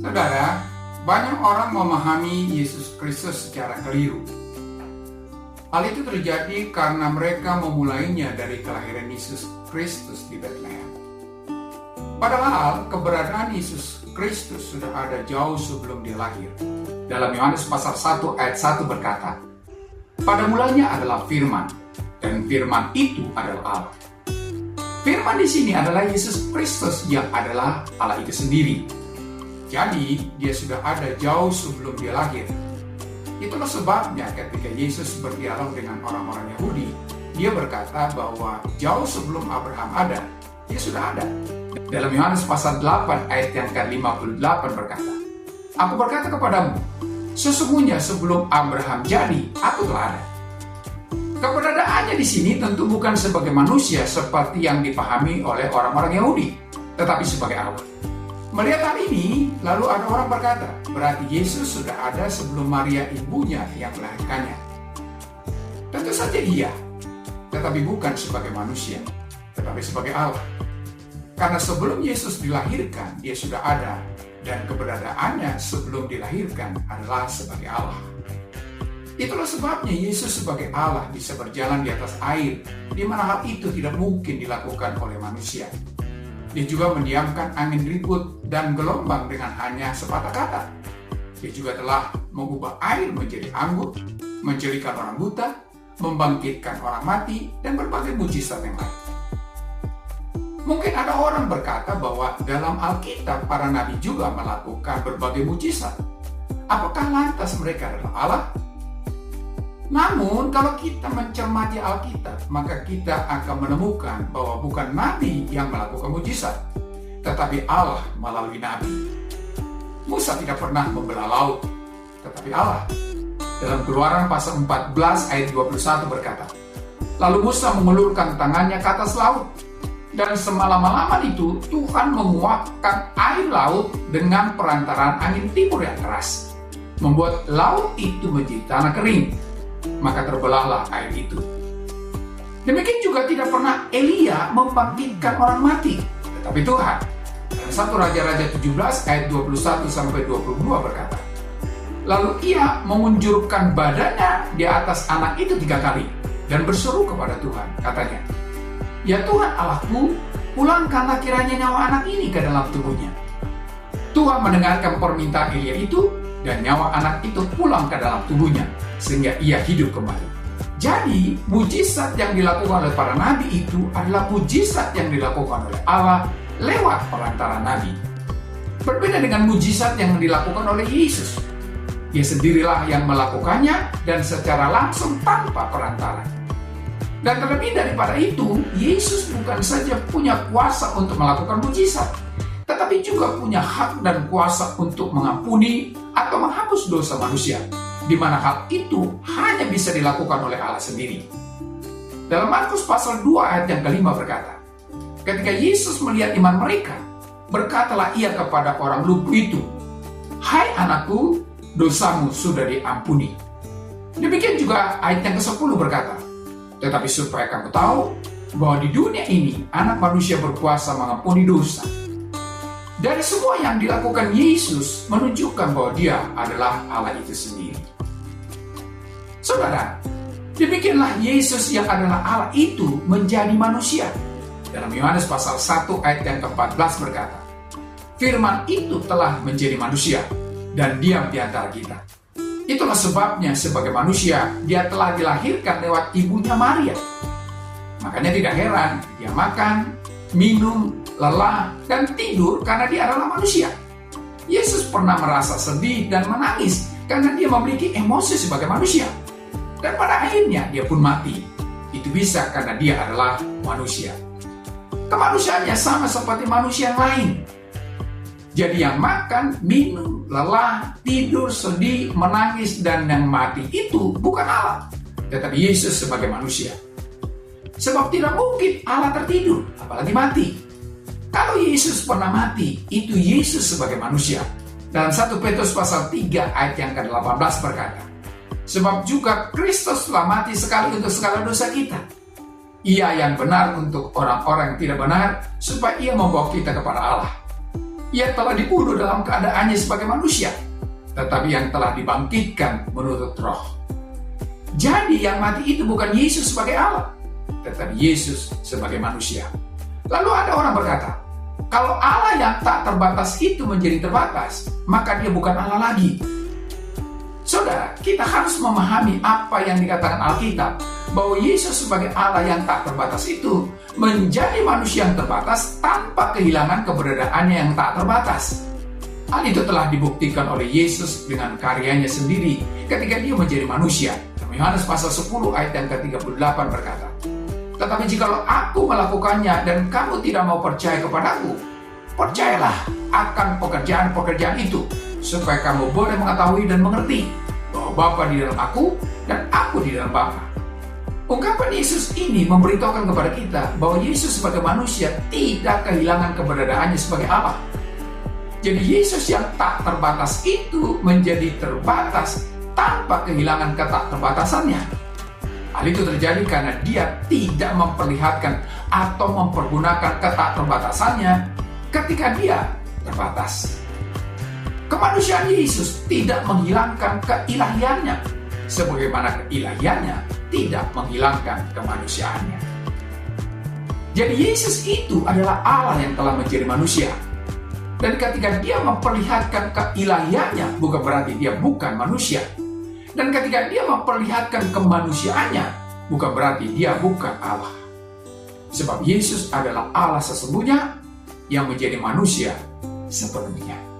Saudara, banyak orang memahami Yesus Kristus secara keliru. Hal itu terjadi karena mereka memulainya dari kelahiran Yesus Kristus di Betlehem. Padahal keberadaan Yesus Kristus sudah ada jauh sebelum dia lahir. Dalam Yohanes pasal 1 ayat 1 berkata, "Pada mulanya adalah Firman, dan Firman itu adalah Allah." Firman di sini adalah Yesus Kristus yang adalah Allah itu sendiri. Jadi, dia sudah ada jauh sebelum dia lahir. Itulah sebabnya ketika Yesus berdialog dengan orang-orang Yahudi, dia berkata bahwa jauh sebelum Abraham ada, dia sudah ada. Dalam Yohanes pasal 8 ayat yang ke-58 berkata, "Aku berkata kepadamu, sesungguhnya sebelum Abraham jadi, aku telah ada." Keberadaannya di sini tentu bukan sebagai manusia seperti yang dipahami oleh orang-orang Yahudi, tetapi sebagai Allah. Melihat hal ini, lalu ada orang berkata, berarti Yesus sudah ada sebelum Maria ibunya yang melahirkannya. Tentu saja iya, tetapi bukan sebagai manusia, tetapi sebagai Allah. Karena sebelum Yesus dilahirkan, dia sudah ada, dan keberadaannya sebelum dilahirkan adalah sebagai Allah. Itulah sebabnya Yesus sebagai Allah bisa berjalan di atas air, di mana hal itu tidak mungkin dilakukan oleh manusia. Dia juga mendiamkan angin ribut dan gelombang dengan hanya sepatah kata. Dia juga telah mengubah air menjadi anggur, menjadikan orang buta, membangkitkan orang mati, dan berbagai mujizat yang lain. Mungkin ada orang berkata bahwa dalam Alkitab para nabi juga melakukan berbagai mujizat. Apakah lantas mereka adalah Allah? Namun, kalau kita mencermati Alkitab, maka kita akan menemukan bahwa bukan nabi yang melakukan mujizat, tetapi Allah melalui nabi. Musa tidak pernah membelah laut, tetapi Allah. Dalam Keluaran pasal 14 ayat 21 berkata, "Lalu Musa mengulurkan tangannya ke atas laut, dan semalam-malaman itu Tuhan menguapkan air laut dengan perantaraan angin timur yang keras, membuat laut itu menjadi tanah kering. Maka terbelahlah air itu." Demikian juga tidak pernah Elia membangkitkan orang mati, tetapi Tuhan. Dalam 1 Raja-Raja 17 ayat 21-22 berkata, "Lalu ia mengunjurkan badannya di atas anak itu 3 kali dan berseru kepada Tuhan, katanya, 'Ya Tuhan Allahku, pulangkanlah kiranya nyawa anak ini ke dalam tubuhnya.' Tuhan mendengarkan permintaan Elia itu, dan nyawa anak itu pulang ke dalam tubuhnya, sehingga ia hidup kembali." Jadi, mujizat yang dilakukan oleh para nabi itu adalah mujizat yang dilakukan oleh Allah lewat perantara nabi. Berbeda dengan mujizat yang dilakukan oleh Yesus. Dia sendirilah yang melakukannya dan secara langsung tanpa perantara. Dan terlebih daripada itu, Yesus bukan saja punya kuasa untuk melakukan mujizat, tetapi juga punya hak dan kuasa untuk mengampuni atau menghapus dosa manusia, di mana hal itu hanya bisa dilakukan oleh Allah sendiri. Dalam Markus pasal 2 ayat yang ke-5 berkata, ketika Yesus melihat iman mereka, berkatalah ia kepada orang lumpuh itu, "Hai anakku, dosamu sudah diampuni." Demikian juga ayat yang ke-10 berkata, "Tetapi supaya kamu tahu bahwa di dunia ini anak manusia berkuasa mengampuni dosa." Dari semua yang dilakukan Yesus menunjukkan bahwa dia adalah Allah itu sendiri. Saudara, demikianlah Yesus yang adalah Allah itu menjadi manusia. Dalam Yohanes pasal 1 ayat yang ke-14 berkata, "Firman itu telah menjadi manusia dan diam di antara kita." Itulah sebabnya sebagai manusia, dia telah dilahirkan lewat ibunya Maria. Makanya tidak heran, dia makan, minum, lelah, dan tidur karena dia adalah manusia. Yesus pernah merasa sedih dan menangis karena dia memiliki emosi sebagai manusia. Dan pada akhirnya dia pun mati. Itu bisa karena dia adalah manusia. Kemanusiaannya sama seperti manusia yang lain. Jadi yang makan, minum, lelah, tidur, sedih, menangis, dan yang mati itu bukan Allah, tetapi Yesus sebagai manusia. Sebab tidak mungkin Allah tertidur, apalagi mati. Kalau Yesus pernah mati, itu Yesus sebagai manusia. Dalam 1 Petrus pasal 3 ayat yang ke-18 berkata, "Sebab juga Kristus telah mati sekali untuk segala dosa kita. Ia yang benar untuk orang-orang yang tidak benar, supaya ia membawa kita kepada Allah." Ia telah dibunuh dalam keadaannya sebagai manusia, tetapi yang telah dibangkitkan menurut roh. Jadi yang mati itu bukan Yesus sebagai Allah, tetapi Yesus sebagai manusia. Lalu ada orang berkata, kalau Allah yang tak terbatas itu menjadi terbatas, maka dia bukan Allah lagi. Saudara, kita harus memahami apa yang dikatakan Alkitab, bahwa Yesus sebagai Allah yang tak terbatas itu menjadi manusia yang terbatas tanpa kehilangan keberadaannya yang tak terbatas. Hal itu telah dibuktikan oleh Yesus dengan karyanya sendiri ketika dia menjadi manusia. Yohanes pasal 10 ayat yang ke-38 berkata, tetapi jikalau aku melakukannya dan kamu tidak mau percaya kepadaku, percayalah akan pekerjaan-pekerjaan itu, supaya kamu boleh mengetahui dan mengerti bahwa Bapa di dalam aku dan aku di dalam Bapa. Ungkapan Yesus ini memberitahukan kepada kita bahwa Yesus sebagai manusia tidak kehilangan keberadaannya sebagai Allah. Jadi Yesus yang tak terbatas itu menjadi terbatas tanpa kehilangan ketak terbatasannya. Hal itu terjadi karena dia tidak memperlihatkan atau mempergunakan ketak terbatasannya ketika dia terbatas. Kemanusiaan Yesus tidak menghilangkan keilahiannya, sebagaimana keilahiannya tidak menghilangkan kemanusiaannya. Jadi Yesus itu adalah Allah yang telah menjadi manusia. Dan ketika dia memperlihatkan keilahiannya, bukan berarti dia bukan manusia. Dan ketika dia memperlihatkan kemanusiaannya, bukan berarti dia bukan Allah. Sebab Yesus adalah Allah sesungguhnya yang menjadi manusia sepenuhnya.